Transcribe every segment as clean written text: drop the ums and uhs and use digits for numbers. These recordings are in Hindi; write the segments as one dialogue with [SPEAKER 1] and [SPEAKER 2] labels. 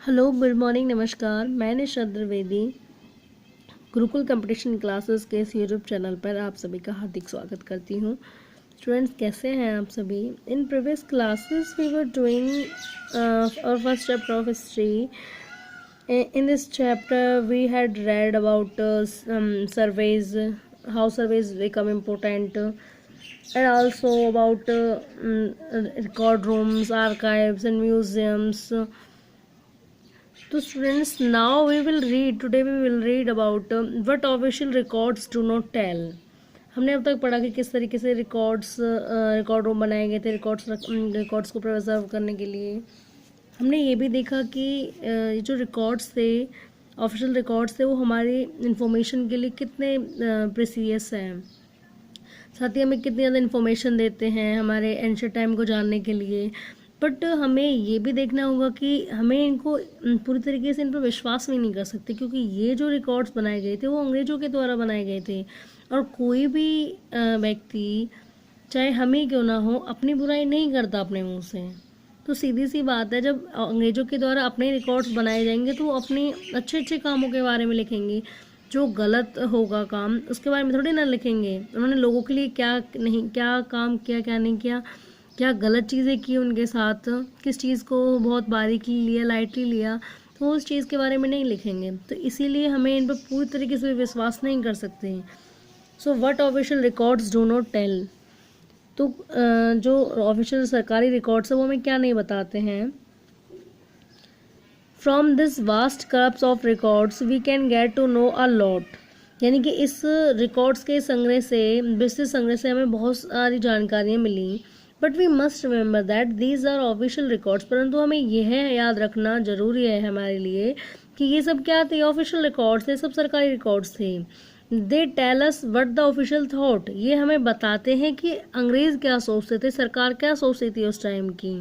[SPEAKER 1] हेलो गुड मॉर्निंग नमस्कार। मैं निशा द्विवेदी गुरुकुल कंपटीशन क्लासेस के इस यूट्यूब चैनल पर आप सभी का हार्दिक स्वागत करती हूँ। स्टूडेंट्स, कैसे हैं आप सभी? In previous classes we were doing और first chapter of history. In this chapter we had read about surveys, how surveys become important, and also about record rooms, archives and museums. So students, now we will read about what official records do not tell. हमने अब तक पढ़ा कि किस तरीके से रिकॉर्ड रूम बनाए गए थे रिकॉर्ड्स को प्रिजर्व करने के लिए. हमने ये भी देखा कि जो रिकॉर्ड्स थे, ऑफिशियल रिकॉर्ड्स थे, वो हमारी इंफॉर्मेशन के लिए कितने प्रेसियस हैं. साथ ही हमें कितनी ज़्यादा इन्फॉर्मेशन देते हैं हमारे एंशिएंट टाइम को जानने के लिए. बट हमें ये भी देखना होगा कि हमें इनको पूरी तरीके से इन पर विश्वास भी नहीं कर सकते, क्योंकि ये जो रिकॉर्ड्स बनाए गए थे वो अंग्रेज़ों के द्वारा बनाए गए थे. और कोई भी व्यक्ति, चाहे हम ही क्यों ना हो, अपनी बुराई नहीं करता अपने मुंह से. तो सीधी सी बात है, जब अंग्रेज़ों के द्वारा अपने रिकॉर्ड्स बनाए जाएंगे तो वो अपने अच्छे अच्छे कामों के बारे में लिखेंगे. जो गलत होगा काम, उसके बारे में थोड़ी ना लिखेंगे. उन्होंने लोगों के लिए क्या काम किया, क्या नहीं किया, क्या गलत चीज़ें की उनके साथ, किस चीज़ को बहुत बारीकी लिया, लाइटली लिया, तो उस चीज़ के बारे में नहीं लिखेंगे. तो इसीलिए हमें इन पर पूरी तरीके से विश्वास नहीं कर सकते हैं. So what official records do not tell. तो जो ऑफिशियल सरकारी रिकॉर्ड्स है वो हमें क्या नहीं बताते हैं. From this vast corpus of records we can get to know a lot. यानी कि इस रिकॉर्ड्स के संग्रह से, विस्तृत संग्रह से हमें बहुत सारी जानकारियाँ मिली. But we must remember that these are official records. परंतु हमें यह याद रखना जरूरी है हमारे लिए कि ये सब क्या थे, ऑफिशियल रिकॉर्ड्स थे, सब सरकारी रिकॉर्ड्स थे. They tell us what the official thought. ये हमें बताते हैं कि अंग्रेज क्या सोचते थे, सरकार क्या सोचती थी उस टाइम की.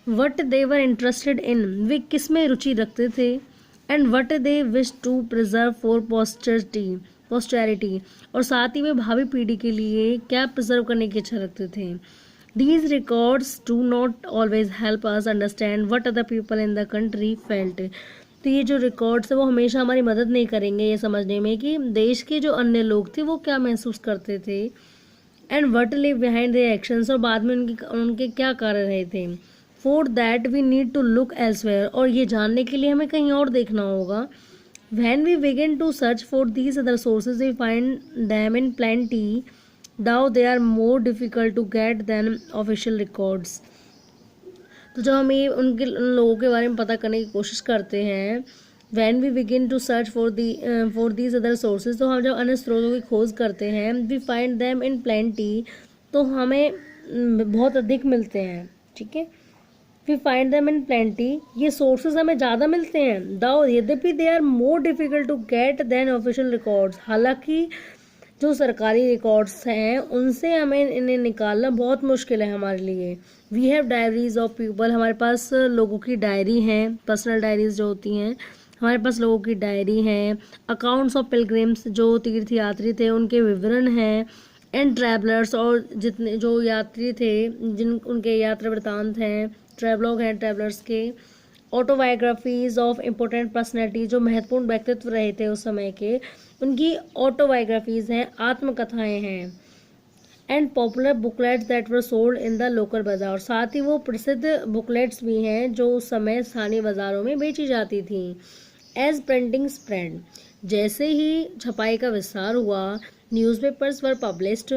[SPEAKER 1] What they were interested in, वे किस में रुचि रखते थे. And what they wish to preserve for posterity, और साथ ही वे भावी पीढ़ी के लिए क्या प्रिजर्व करने की इच्छा रखते थे. These records do not always help us understand what other people in the country felt. तो ये जो रिकॉर्ड्स है वो हमेशा हमारी मदद नहीं करेंगे ये समझने में कि देश के जो अन्य लोग थे वो क्या महसूस करते थे. And what live behind their actions, और बाद में उनके क्या कारण रहे थे. For that we need to look elsewhere, और ये जानने के लिए हमें कहीं और देखना होगा. When we begin to search for these other sources, we find them in plenty, though they are more difficult to get than official records. तो जब हम ये उन लोगों के बारे में पता करने की कोशिश करते हैं, when we begin to search for these other sources, तो हम जब अन्य स्रोतों की खोज करते हैं, we find them in plenty, तो हमें बहुत अधिक मिलते हैं. ठीक है, We find them in plenty. ये sources हमें ज़्यादा मिलते हैं. Though यद्यपि they are more difficult to get than official records. हालांकि जो सरकारी रिकॉर्ड्स हैं उनसे हमें इन्हें निकालना बहुत मुश्किल है हमारे लिए. We have diaries of people. हमारे पास लोगों की डायरी हैं, पर्सनल डायरीज जो होती हैं, हमारे पास लोगों की डायरी हैं. अकाउंट्स ऑफ पिलग्रिम्स, जो तीर्थ यात्री थे उनके विवरण हैं. एंड ट्रैवलर्स, और जितने जो यात्री थे जिन उनके यात्रा वृत्तांत हैं, ट्रैवलॉग हैं ट्रैवलर्स के. ऑटोबायोग्राफीज ऑफ इम्पोर्टेंट पर्सनैलिटी, जो महत्वपूर्ण व्यक्तित्व रहे थे उस समय के, उनकी ऑटोबायोग्राफीज हैं, आत्मकथाएं हैं. And popular booklets that were sold in the local बाजार, साथ ही वो प्रसिद्ध बुकलेट्स भी हैं जो उस समय स्थानीय बाजारों में बेची जाती थी. एज प्रिंटिंग स्प्रेड, जैसे ही छपाई का विस्तार हुआ, न्यूज़पेपर्स वर पब्लिश्ड,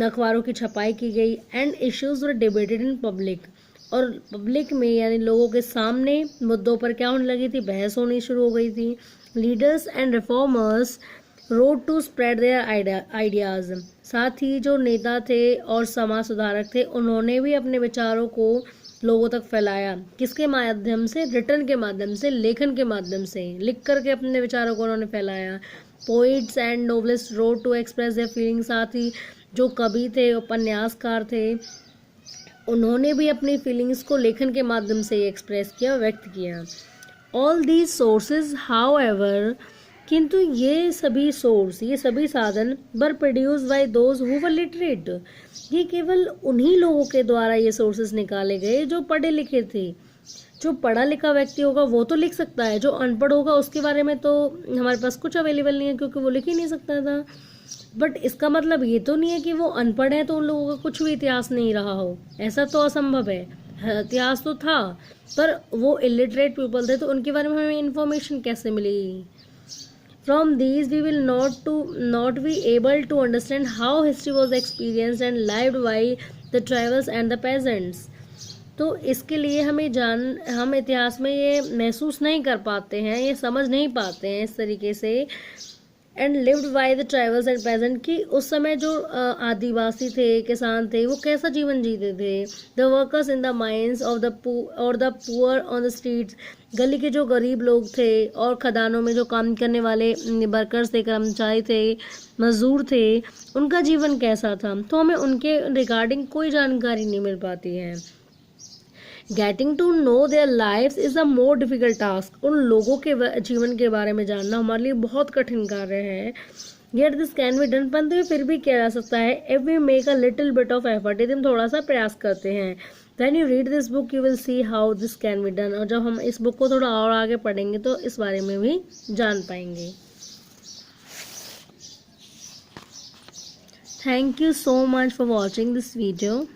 [SPEAKER 1] अखबारों की छपाई की गई. And issues were debated in public, और पब्लिक में यानी लोगों के सामने मुद्दों पर क्या होने लगी थी, बहस होनी शुरू हो गई थी. Leaders and reformers wrote to spread their ideas, साथ ही जो नेता थे और समाज सुधारक थे उन्होंने भी अपने विचारों को लोगों तक फैलाया. किसके माध्यम से? रिटर्न के माध्यम से, लेखन के माध्यम से, लिख करके अपने विचारों को उन्होंने फैलाया. Poets and novelist wrote to express their feelings, साथ ही जो कवि थे, उपन्यासकार थे, उन्होंने भी अपनी फीलिंग्स को लेखन के माध्यम से एक्सप्रेस किया, व्यक्त किया. ऑल दीज सोर्सेज हाउएवर, किंतु ये सभी सोर्स, ये सभी साधन वर produce by those who were literate, ये केवल उन्हीं लोगों के द्वारा ये सोर्सेस निकाले गए जो पढ़े लिखे थे। जो पढ़ा लिखा व्यक्ति होगा वो तो लिख सकता है, जो अनपढ़ होगा उसके बारे में तो हमारे पास कुछ अवेलेबल नहीं है, क्योंकि वो लिख ही नहीं सकता था। बट इसका मतलब ये तो नहीं है कि वो अनपढ़ है तो उन लोगों का कुछ भी इतिहास नहीं रहा हो, ऐसा तो असंभव है। इतिहास तो था, पर वो इलिटरेट पीपल थे, तो उनके बारे में हमें इंफॉर्मेशन कैसे मिलेगी? From these we will not be able to understand how history was experienced and lived by the tribals and the peasants. तो इसके लिए हम इतिहास में ये महसूस नहीं कर पाते हैं, ये समझ नहीं पाते हैं इस तरीके से। And lived by the tribals and peasant, कि उस समय जो आदिवासी थे, किसान थे, वो कैसा जीवन जीते थे। The workers in the mines of the poor on the streets, गली के जो गरीब लोग थे और खदानों में जो काम करने वाले वर्कर्स थे, कर्मचारी थे, मजदूर थे, उनका जीवन कैसा था, तो हमें उनके रिगार्डिंग कोई जानकारी नहीं मिल पाती है। Getting to know their lives is a more difficult task, उन लोगों के जीवन के बारे में जानना हमारे लिए बहुत कठिन कार्य है। Yet this can be done, परंतु ये फिर भी किया जा सकता है। If we make a little bit of effort, यदि हम थोड़ा सा प्रयास करते हैं। When you read this book you will see how this can be done, और जब हम इस बुक को थोड़ा और आगे पढ़ेंगे तो इस बारे में भी जान पाएंगे। Thank you so much for watching this video.